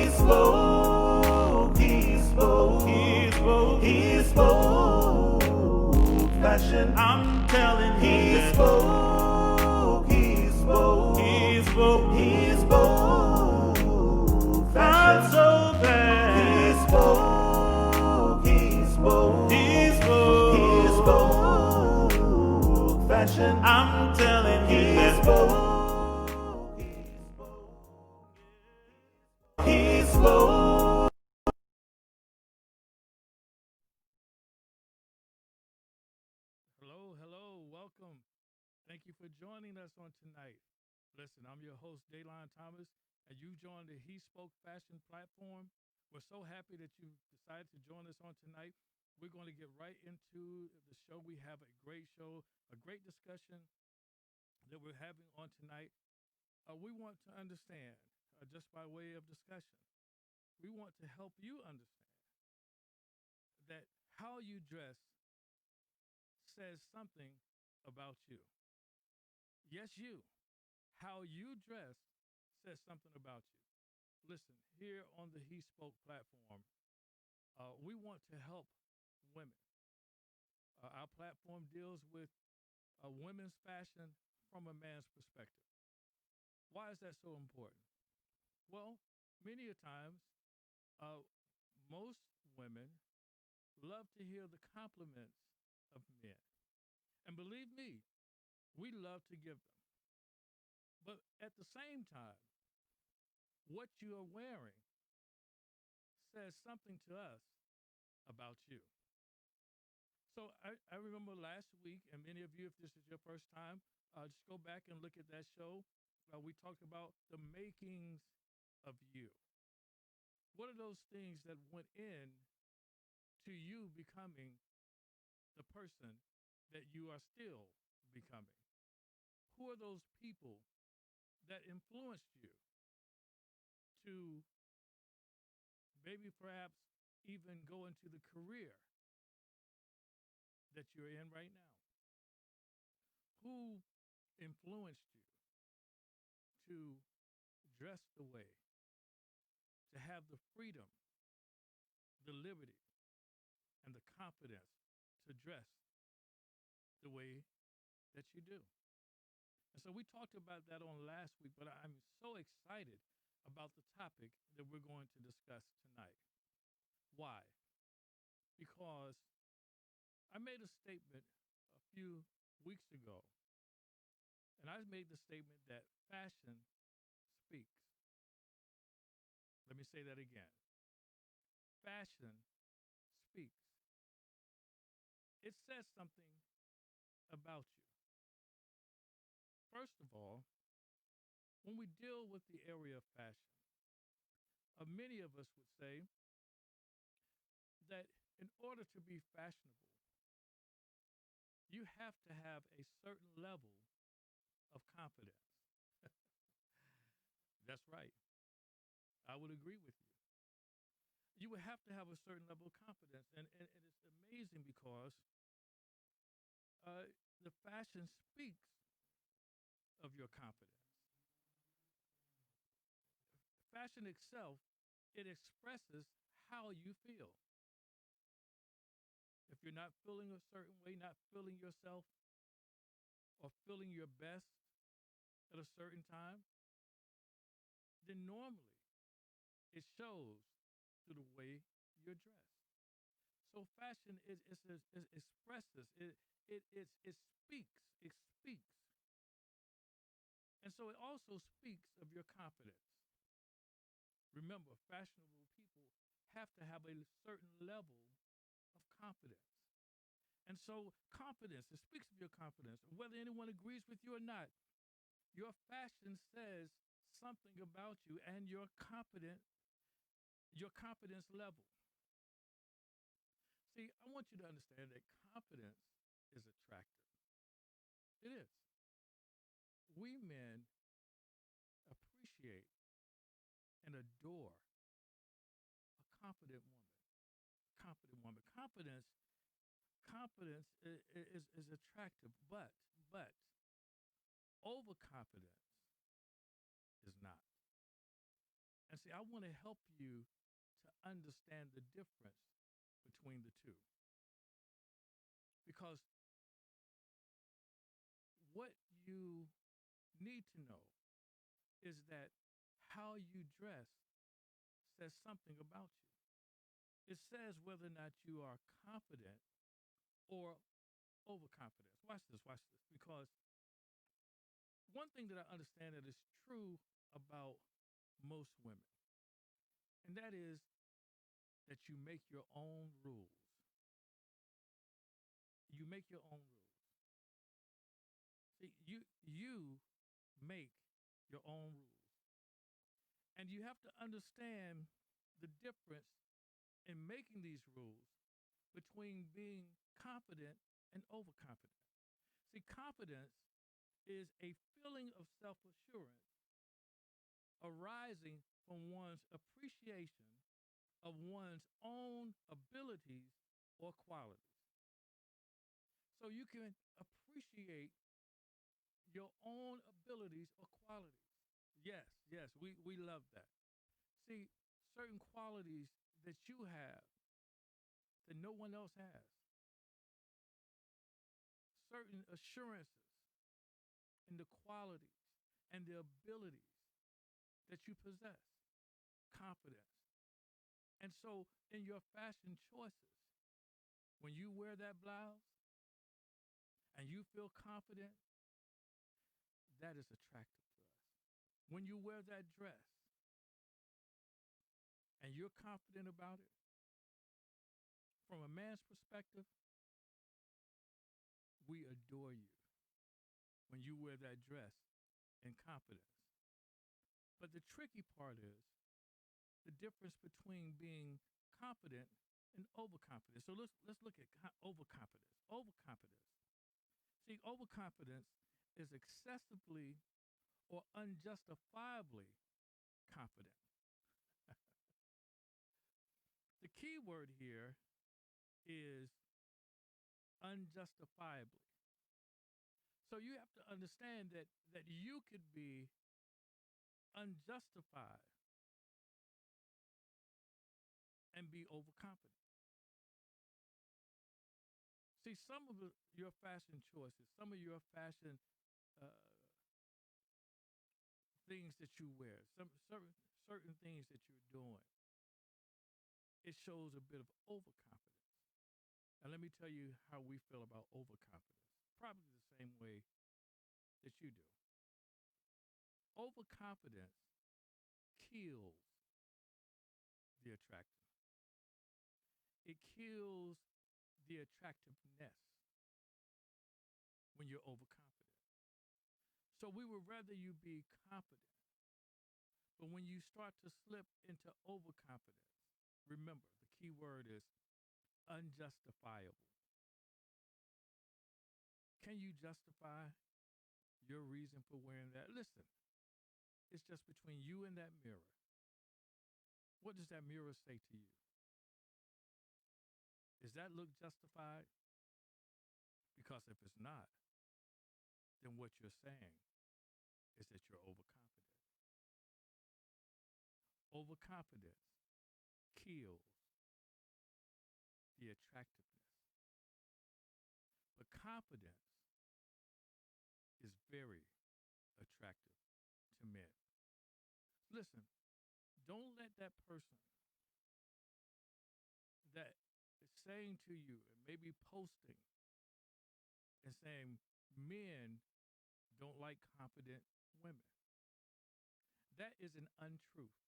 HeSpoke Fashion. I'm telling HeSpoke Fashion. I'm so bad. HeSpoke Fashion. I'm telling HeSpoke. Hello, welcome. Thank you for joining us on tonight. Listen, I'm your host, Daylon Thomas, and you joined the HeSpoke Fashion platform. We're so happy that you decided to join us on tonight. We're going to get right into the show. We have a great show, a great discussion that we're having on tonight. We want to understand, just by way of discussion, we want to help you understand that how you dress says something about you. Yes, you. How you dress says something about you. Listen, here on the HeSpoke platform, we want to help women. Our platform deals with women's fashion from a man's perspective. Why is that so important? Well, many a times, most women love to hear the compliments of men. And believe me, we love to give them. But at the same time, what you are wearing says something to us about you. So I remember last week, and many of you, if this is your first time, just go back and look at that show. We talked about the makings of you. What are those things that went in to you becoming the person that you are still becoming? Who are those people that influenced you to maybe perhaps even go into the career that you're in right now? Who influenced you to dress the way, to have the freedom, the liberty, and the confidence to dress the way that you do? And so we talked about that on last week, but I'm so excited about the topic that we're going to discuss tonight. Why? Because I made a statement a few weeks ago, and I made the statement that fashion speaks. Let me say that again. Fashion speaks. It says something about you. First of all, when we deal with the area of fashion, many of us would say that in order to be fashionable, you have to have a certain level of confidence. That's right. I would agree with you. You would have to have a certain level of confidence. And it's amazing because the fashion speaks of your confidence. Fashion itself, it expresses how you feel. If you're not feeling a certain way, not feeling yourself, or feeling your best at a certain time, then normally it shows through the way you're dressed. So fashion is expresses, it speaks, it speaks. And so it also speaks of your confidence. Remember, fashionable people have to have a certain level of confidence. And so confidence, it speaks of your confidence. Whether anyone agrees with you or not, your fashion says something about you and your confidence level. See, I want you to understand that confidence is attractive. It is. We men appreciate and adore a confident woman. Confident woman. Confidence is attractive, but overconfidence is not. And see, I want to help you to understand the difference between the two. Because what you need to know is that how you dress says something about you. It says whether or not you are confident or overconfident. Watch this, watch this. Because one thing that I understand that is true about most women, and that is that you make your own rules. You make your own rules. See, you make your own rules. And you have to understand the difference in making these rules between being confident and overconfident. See, confidence is a feeling of self assurance arising from one's appreciation of one's own abilities or qualities. So you can appreciate your own abilities or qualities. Yes, yes, we love that. See, certain qualities that you have that no one else has, certain assurances in the qualities and the abilities that you possess, confidence. And so, in your fashion choices, when you wear that blouse and you feel confident, that is attractive to us. When you wear that dress and you're confident about it, from a man's perspective, we adore you when you wear that dress in confidence. But the tricky part is the difference between being confident and overconfident. So let's look at overconfidence. Overconfidence. See, overconfidence is excessively or unjustifiably confident. The key word here is unjustifiably. So you have to understand that you could be unjustified and be overconfident. See, some of your fashion choices, some of your fashion uh, things that you wear, some certain things that you're doing, it shows a bit of overconfidence. Now, let me tell you how we feel about overconfidence. Probably the same way that you do. Overconfidence kills the attractive. It kills the attractiveness when you're overconfident. So we would rather you be confident. But when you start to slip into overconfidence, remember the key word is unjustifiable. Can you justify your reason for wearing that? Listen, it's just between you and that mirror. What does that mirror say to you? Does that look justified? Because if it's not, then what you're saying is that you're overconfident. Overconfidence kills the attractiveness. But confidence is very attractive to men. Listen, don't let that person that is saying to you and maybe posting and saying men don't like confident women. That is an untruth.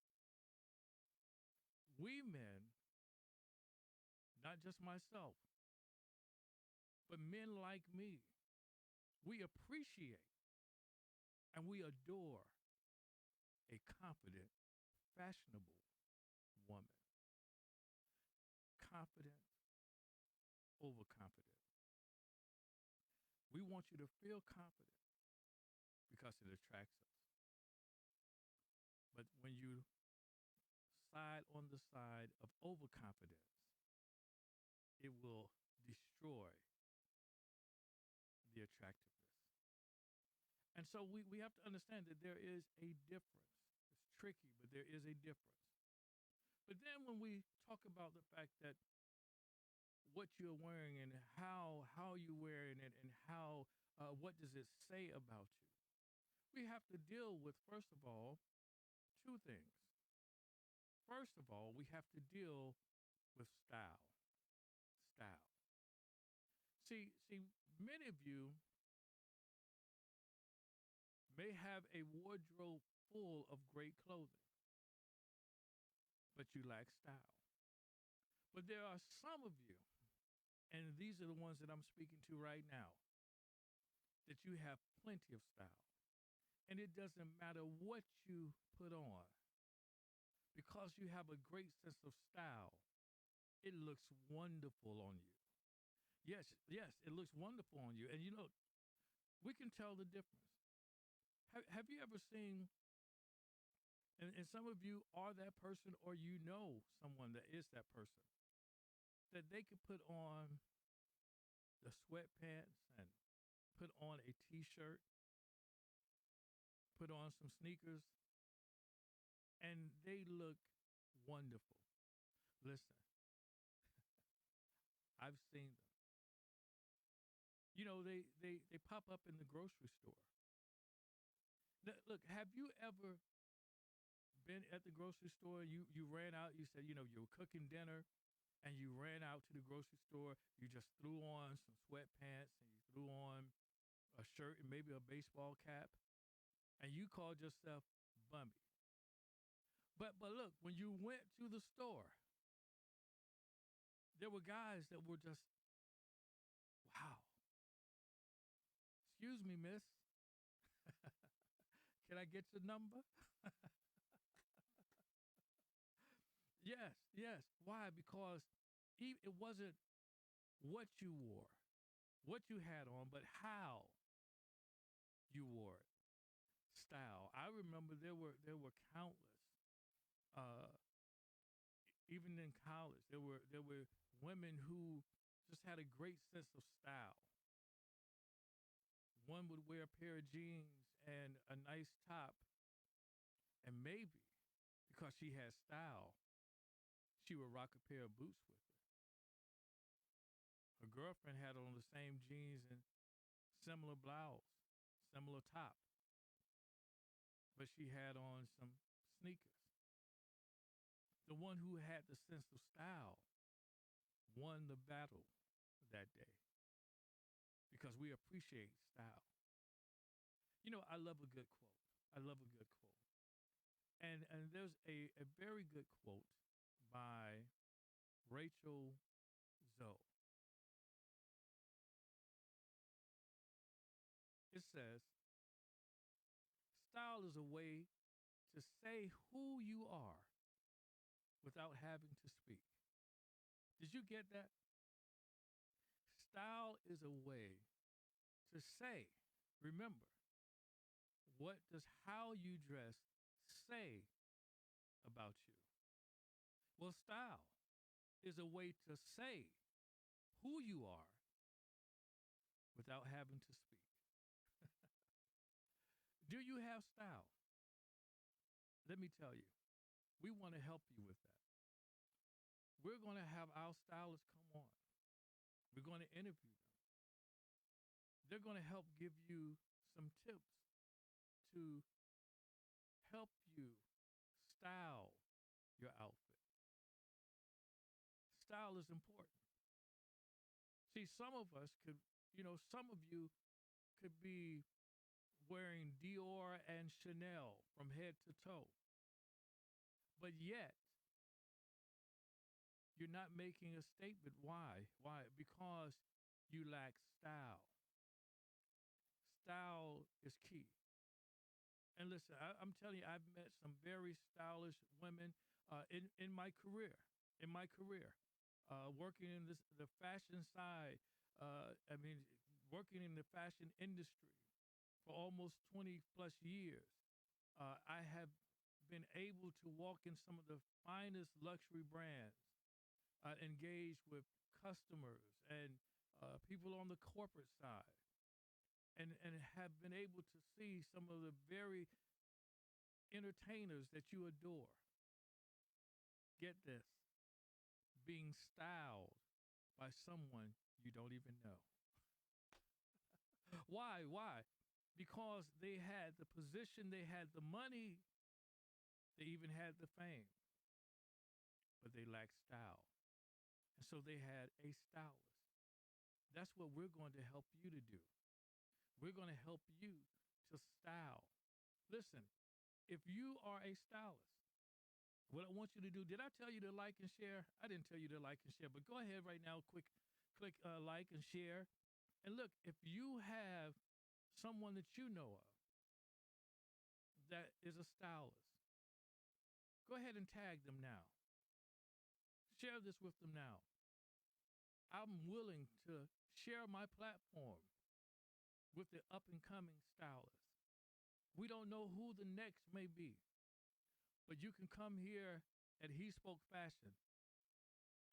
We men, not just myself, but men like me, we appreciate and we adore a confident, fashionable woman. Confident, overconfident. We want you to feel confident because it attracts us. But when you side on the side of overconfidence, it will destroy the attractiveness. And so we have to understand that there is a difference. It's tricky, but there is a difference. But then when we talk about the fact that what you're wearing and how you're wearing it and how what does it say about you, we have to deal with first of all two things. First of all, we have to deal with style. Style. See, many of you may have a wardrobe full of great clothing, but you lack style. But there are some of you, and these are the ones that I'm speaking to right now, that you have plenty of style. And it doesn't matter what you put on, because you have a great sense of style, it looks wonderful on you. Yes, yes, it looks wonderful on you. And you know, we can tell the difference. Have you ever seen, and some of you are that person or you know someone that is that person, that they could put on the sweatpants and put on a t-shirt, put on some sneakers, and they look wonderful. Listen, I've seen them. You know, they pop up in the grocery store. Now, look, have you ever been at the grocery store? You ran out, you said, you know, you were cooking dinner and you ran out to the grocery store. You just threw on some sweatpants and you threw on a shirt and maybe a baseball cap, and you called yourself bummy. But look, when you went to the store, there were guys that were just, wow. Excuse me, miss. Can I get your number? Yes, yes. Why? Because it wasn't what you wore, what you had on, but how you wore it. Style. I remember there were countless. Uh, Even in college, there were women who just had a great sense of style. One would wear a pair of jeans and a nice top, and maybe because she had style, she would rock a pair of boots with it. Her girlfriend had on the same jeans and similar blouse, similar top, but she had on some sneakers. The one who had the sense of style won the battle that day because we appreciate style. You know, I love a good quote. I love a good quote. And there's a very good quote by Rachel Zoe. It says, style is a way to say who you are without having to speak. Did you get that? Style is a way to say, remember, what does how you dress say about you? Well, style is a way to say who you are without having to speak. Do you have style? Let me tell you, we want to help you with that. We're going to have our stylists come on. We're going to interview them. They're going to help give you some tips to help you style your outfit. Style is important. See, some of us could, some of you could be wearing Dior and Chanel from head to toe, but yet you're not making a statement. Why? Why? Because you lack style. Style is key. And listen, I'm telling you, I've met some very stylish women in my career. In my career, working in the fashion side. Working in the fashion industry for almost 20 plus years. I have been able to walk in some of the finest luxury brands, engage with customers and people on the corporate side, and have been able to see some of the very entertainers that you adore. Get this, being styled by someone you don't even know. Why? Why? Because they had the position, they had the money, they even had the fame, but they lacked style. And so they had a stylist. That's what we're going to help you to do. We're going to help you to style. Listen, if you are a stylist, what I want you to do, did I tell you to like and share? I didn't tell you to like and share, but go ahead right now, click like and share. And look, if you have someone that you know of that is a stylist, go ahead and tag them now. Share this with them now. I'm willing to share my platform with the up and coming stylist. We don't know who the next may be, but you can come here at HeSpoke Fashion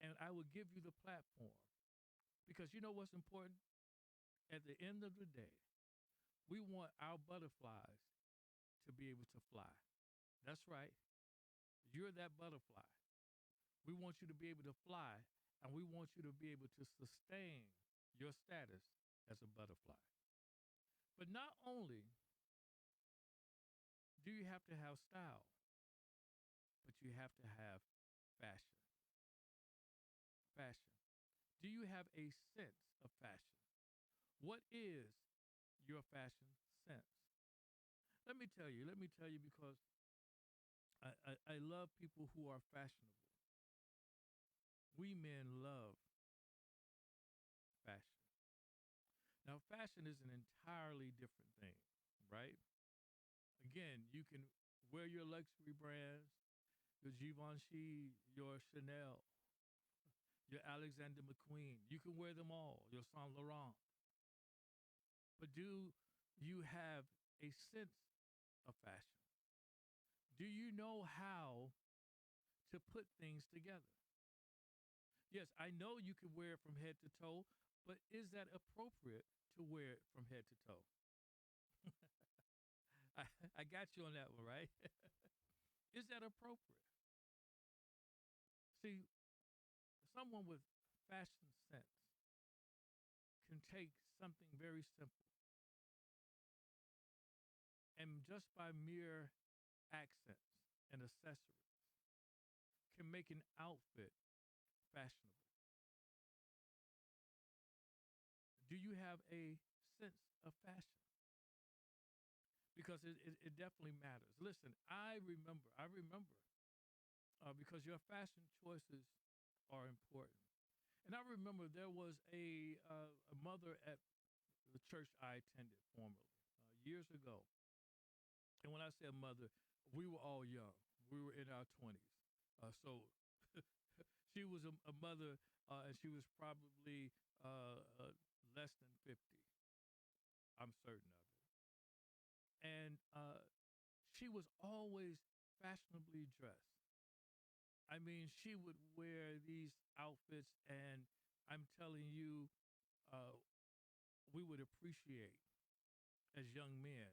and I will give you the platform. Because you know what's important? At the end of the day, we want our butterflies to be able to fly. That's right. You're that butterfly. We want you to be able to fly, and we want you to be able to sustain your status as a butterfly. But not only do you have to have style, but you have to have fashion. Fashion. Do you have a sense of fashion? What is your fashion sense? Let me tell you because I love people who are fashionable. We men love fashion. Now, fashion is an entirely different thing, right? Again, you can wear your luxury brands, your Givenchy, your Chanel, your Alexander McQueen. You can wear them all, your Saint Laurent. But do you have a sense of fashion? Do you know how to put things together? Yes, I know you can wear it from head to toe, but is that appropriate to wear it from head to toe? I got you on that one, right? Is that appropriate? See, someone with fashion sense can take something very simple and just by mere accents and accessories can make an outfit fashionable. Do you have a sense of fashion? Because it definitely matters. Listen, I remember, because your fashion choices are important. And I remember there was a mother at the church I attended formerly years ago. And when I say a mother, we were all young. We were in our 20s. So she was a mother, and she was probably less than 50. I'm certain of it. And she was always fashionably dressed. I mean, she would wear these outfits, and I'm telling you, uh, we would appreciate as young men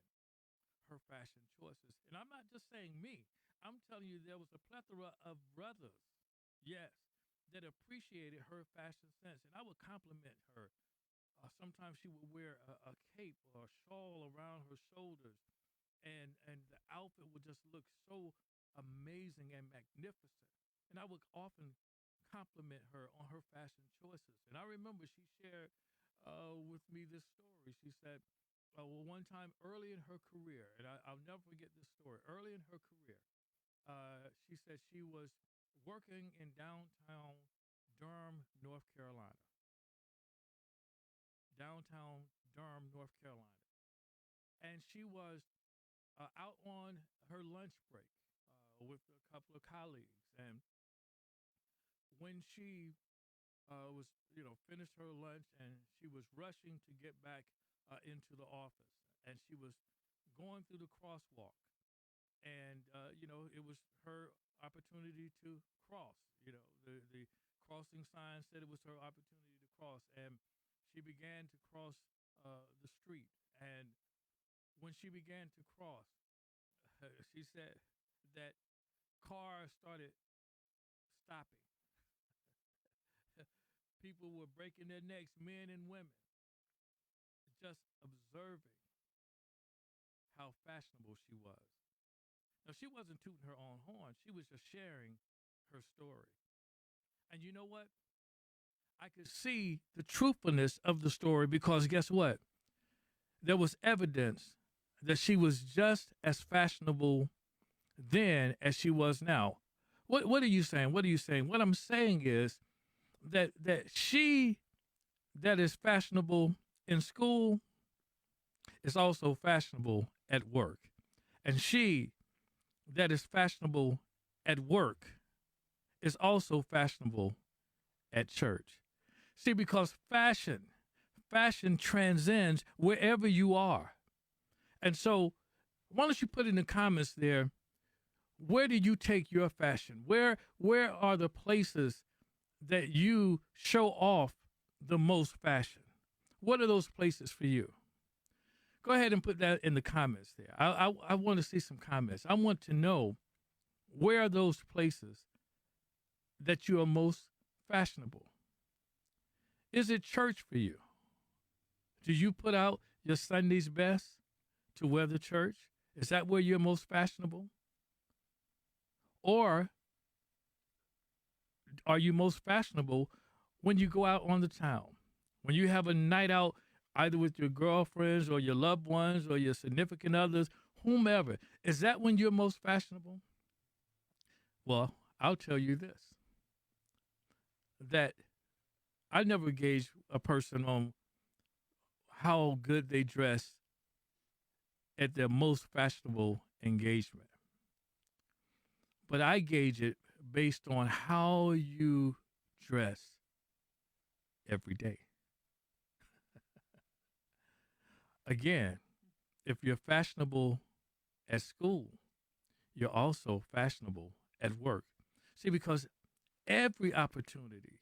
her fashion choices. And I'm not just saying me. I'm telling you, there was a plethora of brothers, yes, that appreciated her fashion sense. And I would compliment her. Sometimes she would wear a cape or a shawl around her shoulders, and the outfit would just look so amazing and magnificent. And I would often compliment her on her fashion choices. And I remember she shared with me this story. She said, well, one time early in her career, and I'll never forget this story. Early in her career, she said she was working in downtown Durham, North Carolina. Downtown Durham, North Carolina. And she was out on her lunch break with a couple of colleagues. And when she was, finished her lunch and she was rushing to get back into the office, and she was going through the crosswalk, and it was her opportunity to cross. The crossing sign said it was her opportunity to cross, and she began to cross the street. And when she began to cross, She said that cars started stopping. People were breaking their necks, men and women, just observing how fashionable she was. Now, she wasn't tooting her own horn. She was just sharing her story. And you know what? I could see the truthfulness of the story because guess what? There was evidence that she was just as fashionable then as she was now. What are you saying? What are you saying? What I'm saying is that she that is fashionable in school is also fashionable at work. And she that is fashionable at work is also fashionable at church. See, because fashion transcends wherever you are. And so, why don't you put in the comments there, where do you take your fashion? Where are the places that you show off the most fashion? What are those places for you? Go ahead and put that in the comments there. I want to see some comments. I want to know, where are those places that you are most fashionable? Is it church for you? Do you put out your Sunday's best to wear the church? Is that where you're most fashionable? Or are you most fashionable when you go out on the town? When you have a night out, either with your girlfriends or your loved ones or your significant others, whomever, is that when you're most fashionable? Well, I'll tell you this, that I never gauge a person on how good they dress at their most fashionable engagement. But I gauge it based on how you dress every day. Again, if you're fashionable at school, you're also fashionable at work. See, because every opportunity,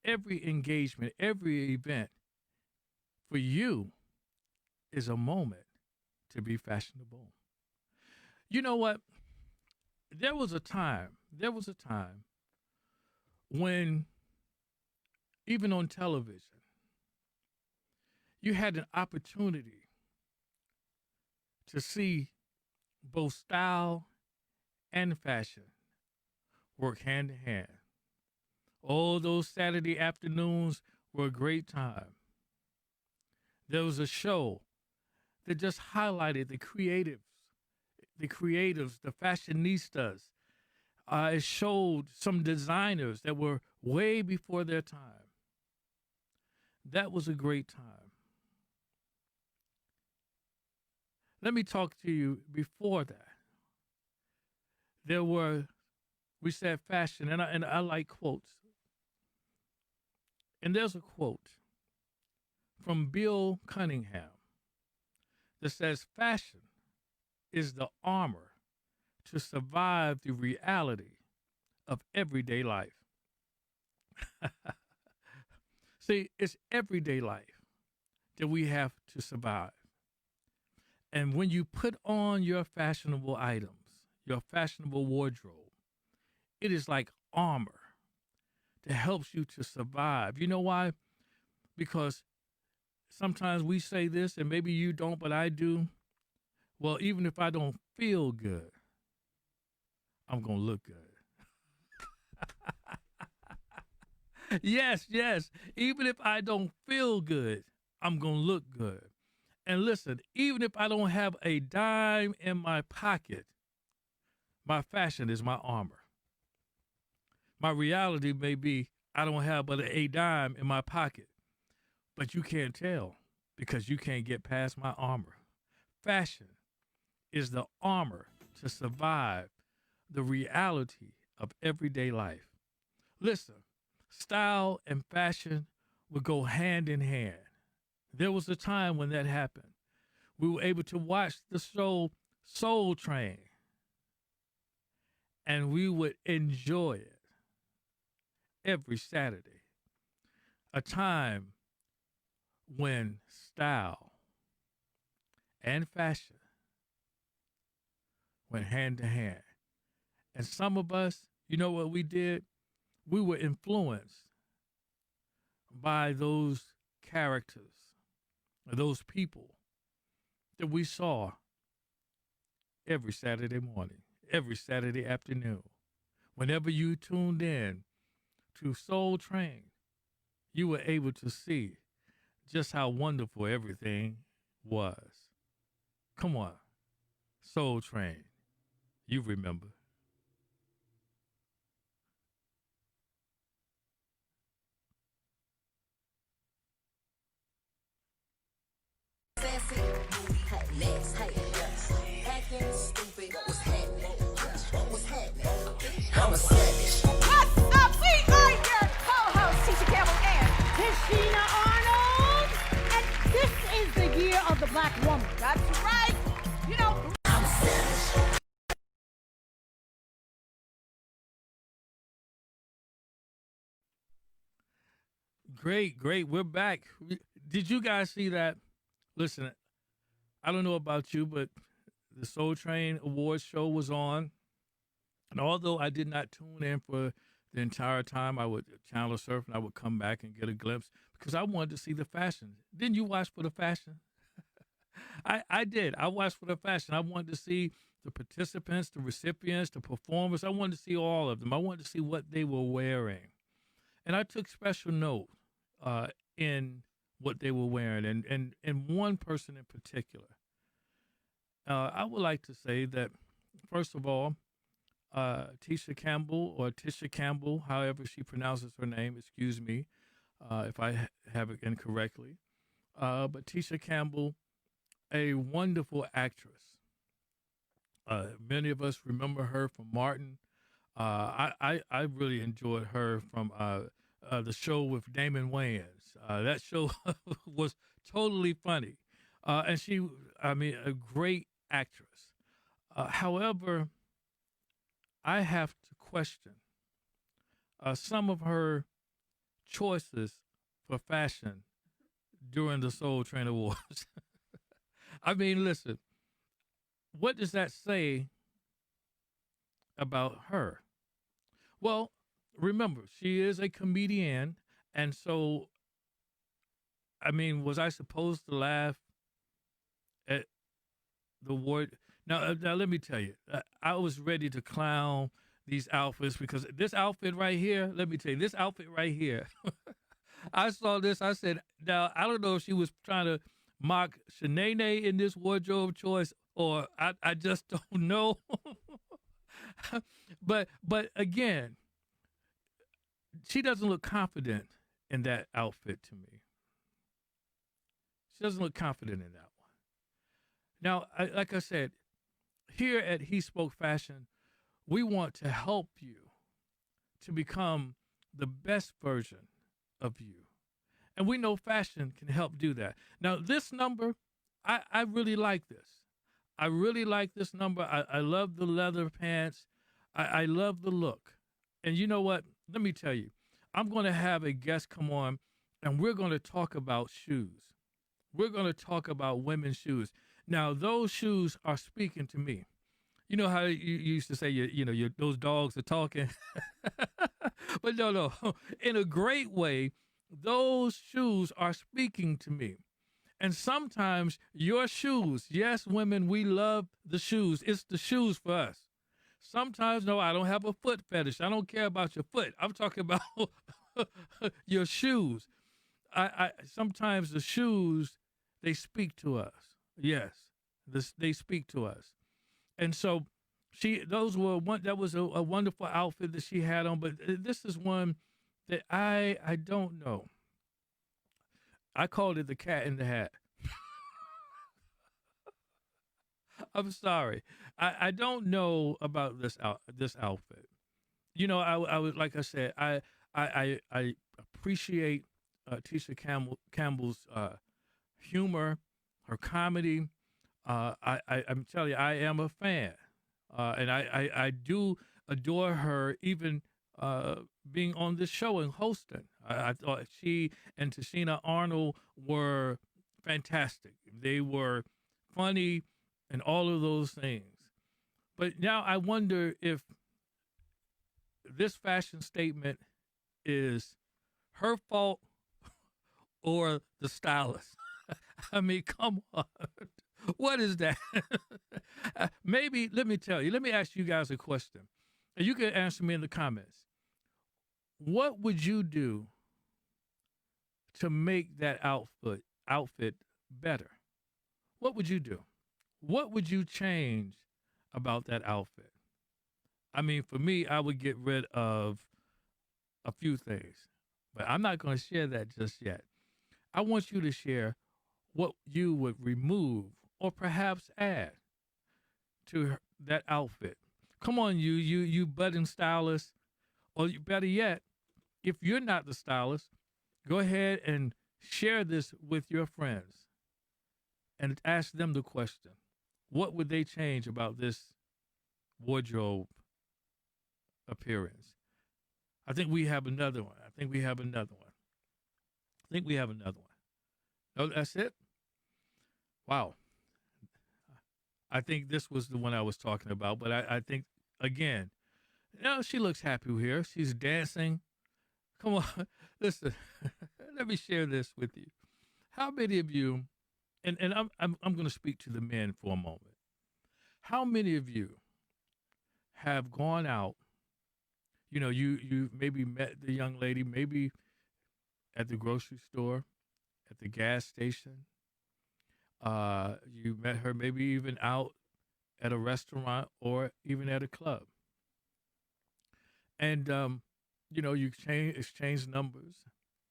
every engagement, every event for you is a moment to be fashionable. You know what? There was a time when, even on television, you had an opportunity to see both style and fashion work hand in hand. Oh, those Saturday afternoons were a great time. There was a show that just highlighted the creatives, the fashionistas. It showed some designers that were way before their time. That was a great time. Let me talk to you before that. We said fashion, and I like quotes. And there's a quote from Bill Cunningham that says, fashion is the armor to survive the reality of everyday life. See, it's everyday life that we have to survive. And when you put on your fashionable items, your fashionable wardrobe, it is like armor that helps you to survive. You know why? Because sometimes we say this, and maybe you don't, but I do. Well, even if I don't feel good, I'm going to look good. Yes. Even if I don't feel good, I'm going to look good. And listen, even if I don't have a dime in my pocket, my fashion is my armor. My reality may be I don't have but a dime in my pocket, but you can't tell because you can't get past my armor. Fashion is the armor to survive the reality of everyday life. Listen, style and fashion would go hand in hand. There was a time when that happened. We were able to watch the show Soul Train, and we would enjoy it every Saturday. A time when style and fashion went hand to hand. And some of us, you know what we did? We were influenced by those characters, those people that we saw every Saturday morning, every Saturday afternoon. Whenever you tuned in to Soul Train, you were able to see just how wonderful everything was. Come on, Soul Train, you remember. I'm a savage. What's up? We are your co-host, Tisha Campbell and Tishina Arnold. And this is the year of the black woman. That's right. You know, I'm a savage. Great, great. We're back. Did you guys see that? Listen, I don't know about you, but the Soul Train Awards show was on. And although I did not tune in for the entire time, I would channel surf and I would come back and get a glimpse because I wanted to see the fashion. Didn't you watch for the fashion? I did. I watched for the fashion. I wanted to see the participants, the recipients, the performers. I wanted to see all of them. I wanted to see what they were wearing. And I took special note in what they were wearing and one person in particular. I would like to say that, first of all, Tisha Campbell or Tisha Campbell, however she pronounces her name, excuse me if I have it incorrectly, but Tisha Campbell, a wonderful actress. Many of us remember her from Martin. I really enjoyed her from the show with Damon Wayans. That show was totally funny. And she, I mean, a great actress. However, I have to question some of her choices for fashion during the Soul Train Awards. I mean, listen, what does that say about her? Well, remember, she is a comedian, and so, I mean, was I supposed to laugh at the word? Now let me tell you, I was ready to clown these outfits because this outfit right here, let me tell you, this outfit right here, I saw this, I said, now, I don't know if she was trying to mock Shanae in this wardrobe choice or I just don't know. But again, she doesn't look confident in that outfit to me. She doesn't look confident in that one. Now, like I said, here at HeSpoke Fashion, we want to help you to become the best version of you. And we know fashion can help do that. Now, this number, I really like this. I really like this number. I love the leather pants. I love the look. And you know what? Let me tell you, I'm going to have a guest come on, and we're going to talk about shoes. We're going to talk about women's shoes. Now, those shoes are speaking to me. You know how you used to say, those dogs are talking? But no. In a great way, those shoes are speaking to me. And sometimes your shoes, yes, women, we love the shoes. It's the shoes for us. Sometimes, no, I don't have a foot fetish. I don't care about your foot. I'm talking about your shoes. I sometimes the shoes, they speak to us. Yes, they speak to us. And so that was a wonderful outfit that she had on, but this is one that I don't know. I called it the cat in the hat. I'm sorry. I don't know about this outfit. You know, I was, like I said, I appreciate Tisha Campbell's humor, her comedy. I'm telling you, I am a fan, and I do adore her. Even being on this show and hosting, I thought she and Tishina Arnold were fantastic. They were funny and all of those things. But now I wonder if this fashion statement is her fault or the stylist. I mean, come on. What is that? Maybe, let me tell you, let me ask you guys a question. And you can answer me in the comments. What would you do to make that outfit better? What would you do? What would you change about that outfit? I mean, for me, I would get rid of a few things, but I'm not going to share that just yet. I want you to share what you would remove or perhaps add to that outfit. Come on, you budding stylist, or better yet, if you're not the stylist, go ahead and share this with your friends and ask them the question. What would they change about this wardrobe appearance? I think we have another one. I think we have another one. No, that's it? Wow. I think this was the one I was talking about, but I think, again, she looks happy here. She's dancing. Come on, listen, let me share this with you. How many of you, and I'm going to speak to the men for a moment. How many of you have gone out, you maybe met the young lady, maybe at the grocery store, at the gas station. You met her maybe even out at a restaurant or even at a club. And, you exchanged numbers.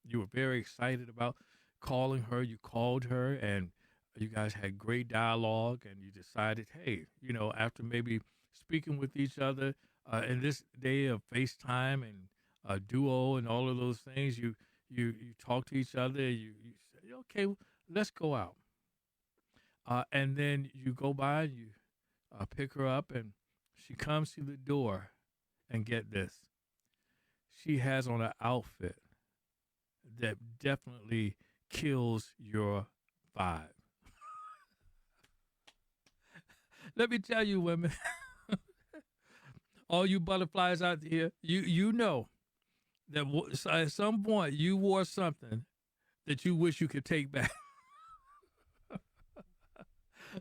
You were very excited about calling her. You called her and you guys had great dialogue, and you decided, hey, after maybe speaking with each other in this day of FaceTime and Duo and all of those things, you talk to each other. You say, okay, let's go out. And then you go by, you pick her up, and she comes to the door, and get this. She has on an outfit that definitely kills your vibe. Let me tell you, women, all you butterflies out here, you know that at some point you wore something that you wish you could take back.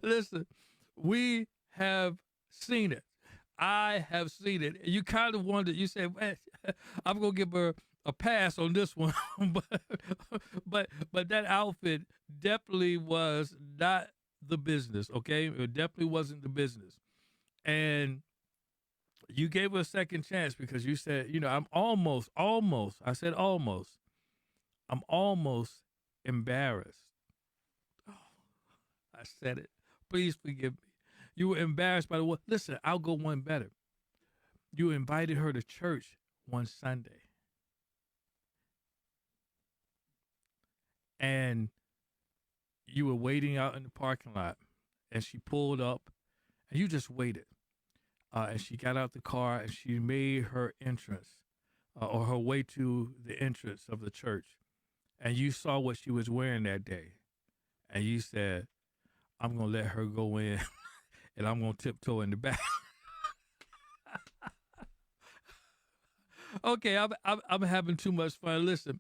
Listen, we have seen it. I have seen it. You kind of wonder, you say, man, I'm going to give her a pass on this one. but that outfit definitely was not the business, okay? It definitely wasn't the business. And you gave her a second chance because you said, I'm almost, I said almost, I'm almost embarrassed. Oh, I said it. Please forgive me. You were embarrassed by the word. Listen, I'll go one better. You invited her to church one Sunday. And you were waiting out in the parking lot. And she pulled up. And you just waited. And she got out the car and she made her entrance or her way to the entrance of the church. And you saw what she was wearing that day. And you said, I'm going to let her go in and I'm going to tiptoe in the back. Okay, I'm having too much fun. Listen,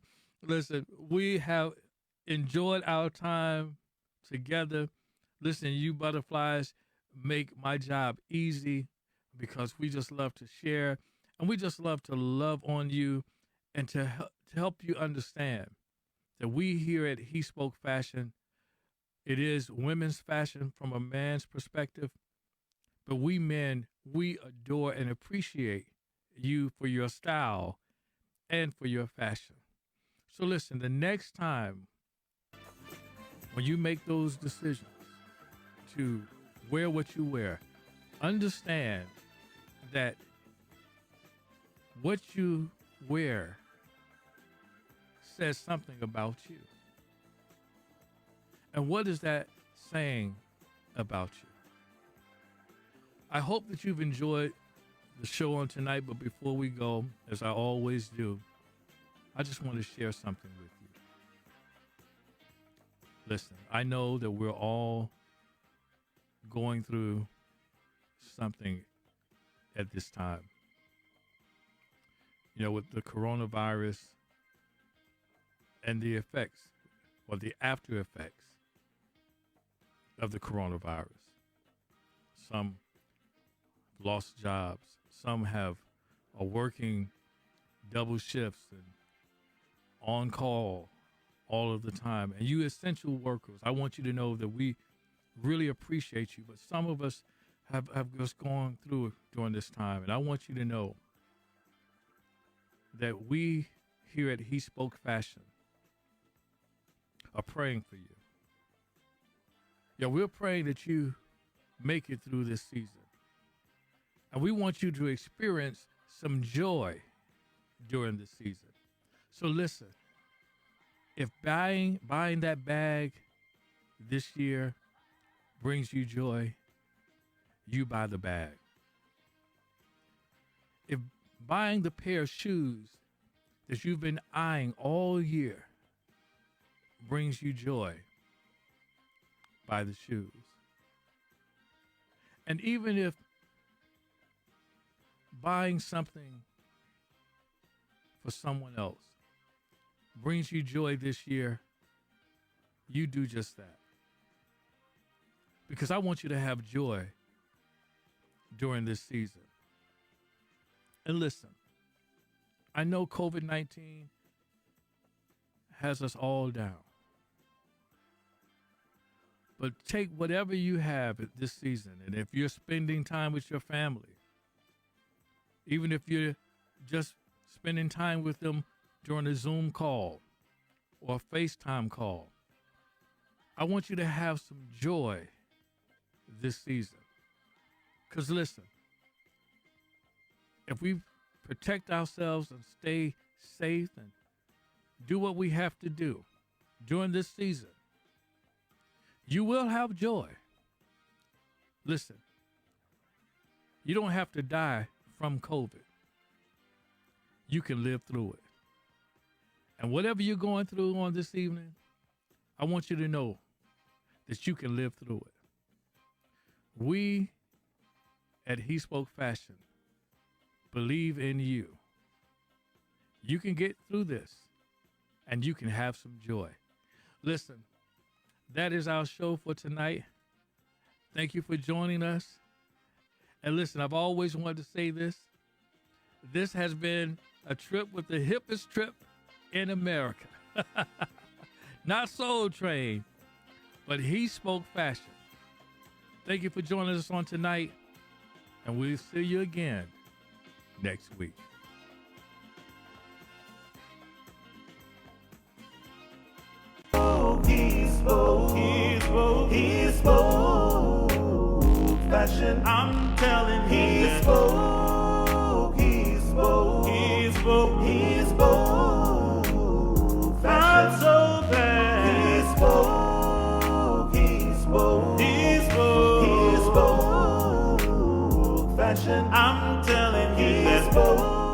we have enjoyed our time together. Listen, you butterflies make my job easy because we just love to share and we just love to love on you and to help you understand that we here at HeSpoke Fashion, it is women's fashion from a man's perspective, but we men, we adore and appreciate you for your style and for your fashion. So listen, the next time when you make those decisions to wear what you wear, understand that what you wear says something about you. And what is that saying about you? I hope that you've enjoyed the show on tonight, but before we go, as I always do, I just want to share something with you. Listen, I know that we're all going through something at this time. You know, with the coronavirus and the effects or the after effects of the coronavirus. Some lost jobs. Some are working double shifts and on call all of the time. And you essential workers, I want you to know that we really appreciate you. But some of us have just gone through it during this time. And I want you to know that we here at HeSpoke Fashion are praying for you. Yeah, we're praying that you make it through this season. And we want you to experience some joy during this season. So listen, if buying that bag this year brings you joy, you buy the bag. If buying the pair of shoes that you've been eyeing all year brings you joy, buy the shoes. And even if buying something for someone else brings you joy this year, you do just that. Because I want you to have joy during this season. And listen, I know COVID-19 has us all down. But take whatever you have at this season, and if you're spending time with your family, even if you're just spending time with them during a Zoom call or a FaceTime call, I want you to have some joy this season. Because listen, if we protect ourselves and stay safe and do what we have to do during this season, you will have joy. Listen, you don't have to die from COVID. You can live through it. And whatever you're going through on this evening, I want you to know that you can live through it. We at HeSpoke Fashion believe in you. You can get through this and you can have some joy. Listen, that is our show for tonight. Thank you for joining us. And listen, I've always wanted to say this. This has been a trip with the hippest trip in America. Not Soul Train, but HeSpoke Fashion. Thank you for joining us on tonight, and we'll see you again next week. HeSpoke Fashion. I'm telling HeSpoke Fashion. I'm so bad. HeSpoke Fashion. I'm telling HeSpoke.